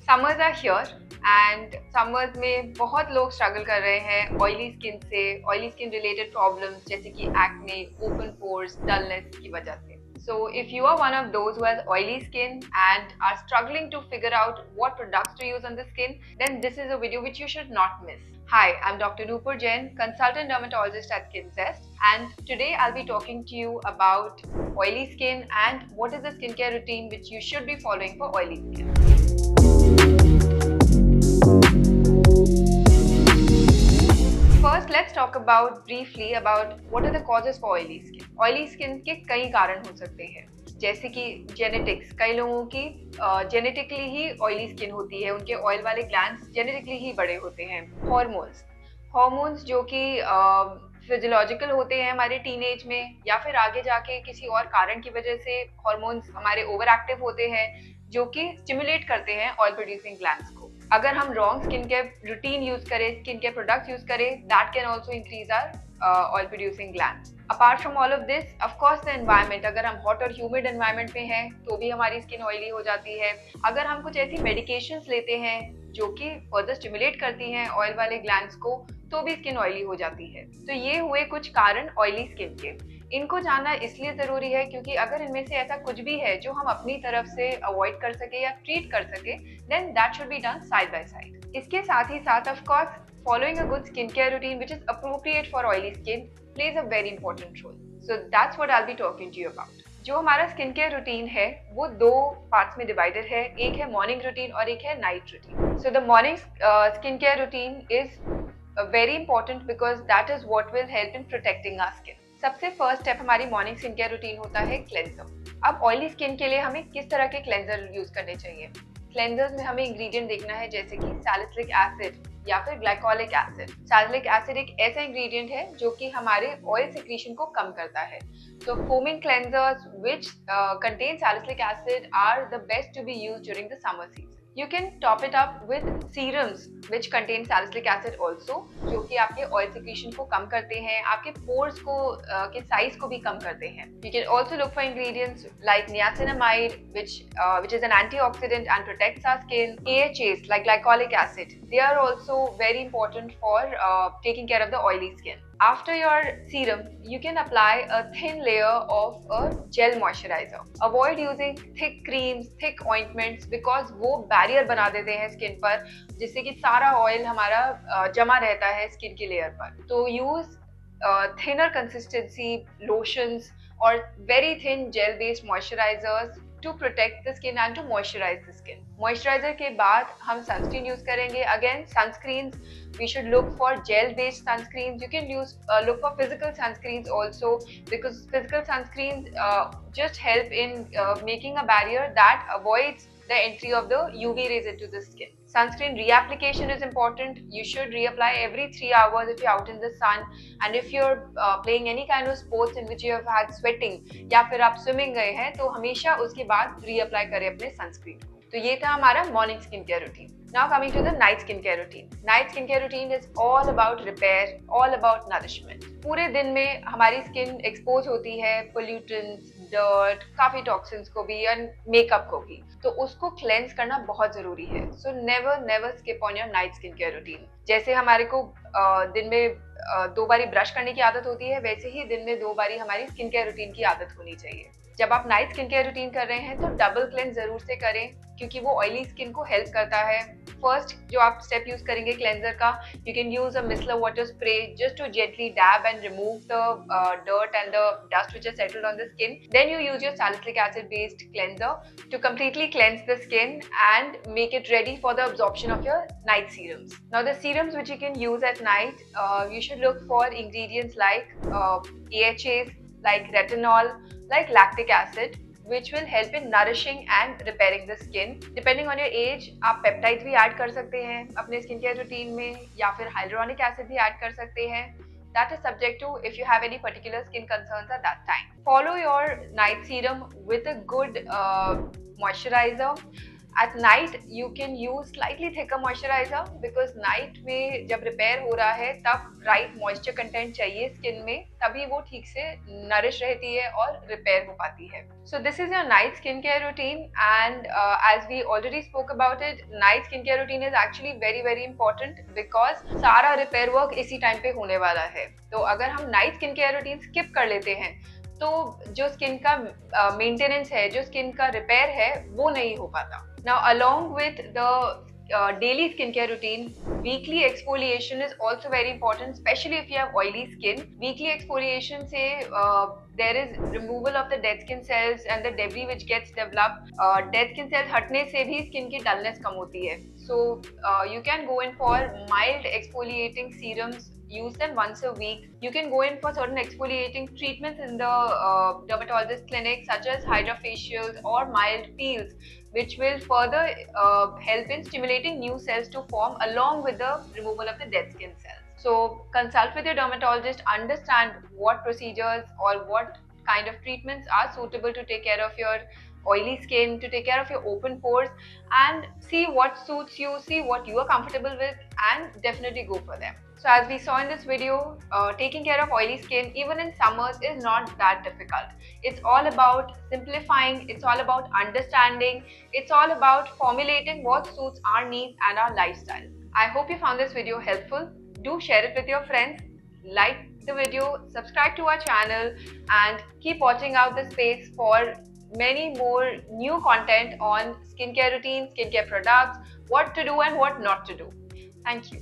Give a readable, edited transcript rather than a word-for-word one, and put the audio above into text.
Summers are here and summers में बहुत लोग स्ट्रगल कर रहे हैं ऑयली स्किन से, ऑयली स्किन रिलेटेड प्रॉब्लम्स जैसे कि एक्ने, ओपन पोर्स, डलनेस की वजह से. So if you are one of those who has oily skin and are struggling to figure out what products to use on the skin, then this is a video which you should not miss. Hi, I'm Dr. Nupur Jain, consultant dermatologist at SkinZest, and today I'll be talking to you about oily skin and what is the skincare routine which you should be following for oily skin. First, let's talk about briefly about what are the causes for oily skin. Oily skin के कई कारण हो सकते हैं, जैसे कि genetics. कई लोगों की जेनेटिकली ही ऑयली स्किन होती है, उनके ऑयल वाले ग्लैंड्स जेनेटिकली ही बड़े होते हैं. हॉर्मोन्स जो कि फिजियोलॉजिकल होते हैं हमारे टीनेज में, या फिर आगे जाके किसी और कारण की वजह से हॉर्मोन्स हमारे ओवर एक्टिव होते हैं, जो कि स्टिमुलेट करते हैं ऑयल प्रोड्यूसिंग ग्लैंड्स को. अगर हम wrong skin care routine use करें, स्किन केयर प्रोडक्ट्स यूज करें, that can also increase our oil producing glands. Apart from all of this, of course the environment, अगर हम हॉट और ह्यूमिड एनवायरनमेंट में हैं तो भी हमारी स्किन ऑयली हो जाती है. अगर हम कुछ ऐसी मेडिकेशंस लेते हैं जो कि फर्दर स्टिमुलेट करती हैं ऑयल वाले ग्लैंड्स को, तो भी स्किन ऑयली हो जाती है. तो ये हुए कुछ कारण ऑयली स्किन के. इनको जानना इसलिए जरूरी है क्योंकि अगर इनमें से ऐसा कुछ भी है जो हम अपनी तरफ से अवॉइड कर सके या ट्रीट कर सके, then that should be done side by side. इसके साथ ही साथ of course following a good skincare routine which is appropriate for oily skin plays a very important role. So that's what I'll be talking to you about. जो हमारा skin care routine है वो दो parts में divided है. एक है morning routine और एक है night routine. So the morning skin care routine is very important because that is what will help in protecting our skin. सबसे फर्स्ट स्टेप हमारी मॉर्निंग स्किन केयर रूटीन होता है क्लेंजर. अब ऑयली स्किन के लिए हमें किस तरह के क्लेंजर यूज करने चाहिए? क्लेंजर्स में हमें इंग्रेडिएंट देखना है जैसे कि सैलिसिलिक एसिड या फिर ग्लाइकोलिक एसिड. सैलिसिलिक एसिड एक ऐसा इंग्रेडिएंट है जो कि हमारे ऑयल सिक्रीशन को कम करता है. So foaming cleansers which contain salicylic acid are the best to be used during the summer season. You can top it up with serums which contain salicylic acid also, जो कि आपके oil secretion को कम करते हैं, आपके pores को के size को भी कम करते हैं. You can also look for ingredients like niacinamide which is an antioxidant and protects our skin. AHAs like glycolic acid, they are also very important for taking care of the oily skin. After your serum, you can apply a thin layer of a gel moisturizer. Avoid using thick creams, thick ointments because वो barrier बना देते हैं skin पर, जिससे कि सारा oil हमारा जमा रहता है skin की layer पर. तो use thinner consistency lotions or very thin gel based moisturizers to protect the skin and to moisturize the skin. Moisturizer के बाद हम sunscreen use करेंगे. Again, sunscreens we should look for gel based sunscreens. You can use look for physical sunscreens also because physical sunscreens just help in making a barrier that avoids the entry of the UV rays into the skin. Sunscreen reapplication is important. You should reapply every 3 hours if you're out in the sun, and if you're playing any kind of sports in which you have had sweating या फिर आप swimming गए हैं तो हमेशा उसके बाद reapply करें अपने sunscreen को. तो ये था हमारा morning skincare routine. Now coming to the night skincare routine. Night skincare routine is all about repair, all about nourishment. पूरे दिन में हमारी skin expose होती है pollutants, dirt, काफी toxins को भी and makeup को भी, तो उसको cleanse करना बहुत जरूरी है. So never skip on your night skincare routine. जैसे हमारे को दिन में 2 बारी ब्रश करने की आदत होती है, वैसे ही दिन में 2 बारी हमारी स्किन केयर रूटीन की आदत होनी चाहिए. जब आप नाइट स्किन केयर रूटीन कर रहे हैं तो डबल क्लेंस जरूर से करें क्योंकि वो ऑयली स्किन को हेल्प करता है. फर्स्ट जो आप स्टेप यूज करेंगे क्लेंजर का, you can use a micellar water spray just to gently dab and remove the dirt and the dust which has settled on the skin. Then you use your salicylic acid based cleanser to completely cleanse the skin and make it ready for the absorption of your night serums. Now the serums which you can use at night, you should look for ingredients like AHAs, like retinol, like lactic acid, which will help in nourishing and repairing the skin. Depending on your age, आप peptides भी add कर सकते हैं अपने skin care routine में, या फिर hyaluronic acid भी ऐड कर सकते हैं. That is subject to if you have any particular skin concerns at that time. Follow your night serum with a good moisturizer. At night you can use slightly thicker moisturizer because night में जब repair हो रहा है तब right moisture content चाहिए skin में, तभी वो ठीक से नरिश रहती है और रिपेयर हो पाती है. So this is your night skincare routine, and as we already spoke about it, night skincare routine is actually very important because सारा रिपेयर वर्क इसी टाइम पे होने वाला है. तो अगर हम night skin care routine skip कर लेते हैं तो जो स्किन का मेंटेनेंस है, जो स्किन का रिपेयर है, वो नहीं हो पाता. Now along with the daily skincare routine, weekly exfoliation is also very important, especially if you have oily skin. Weekly exfoliation से there is removal of the dead skin cells and the debris which gets developed. Dead skin cells हटने से भी skin की dullness कम होती है. So you can go in for mild exfoliating serums. Use them once a week. You can go in for certain exfoliating treatments in the dermatologist clinic, such as hydrofacials or mild peels, which will further help in stimulating new cells to form along with the removal of the dead skin cells. So consult with your dermatologist, understand what procedures or what kind of treatments are suitable to take care of your oily skin, to take care of your open pores, and see what suits you, see what you are comfortable with, and definitely go for them. So as we saw in this video, taking care of oily skin even in summers is not that difficult. It's all about simplifying, it's all about understanding, it's all about formulating what suits our needs and our lifestyle. I hope you found this video helpful. Do share it with your friends, like the video, subscribe to our channel, and keep watching out the space for many more new content on skincare routines, skincare products, what to do and what not to do. Thank you.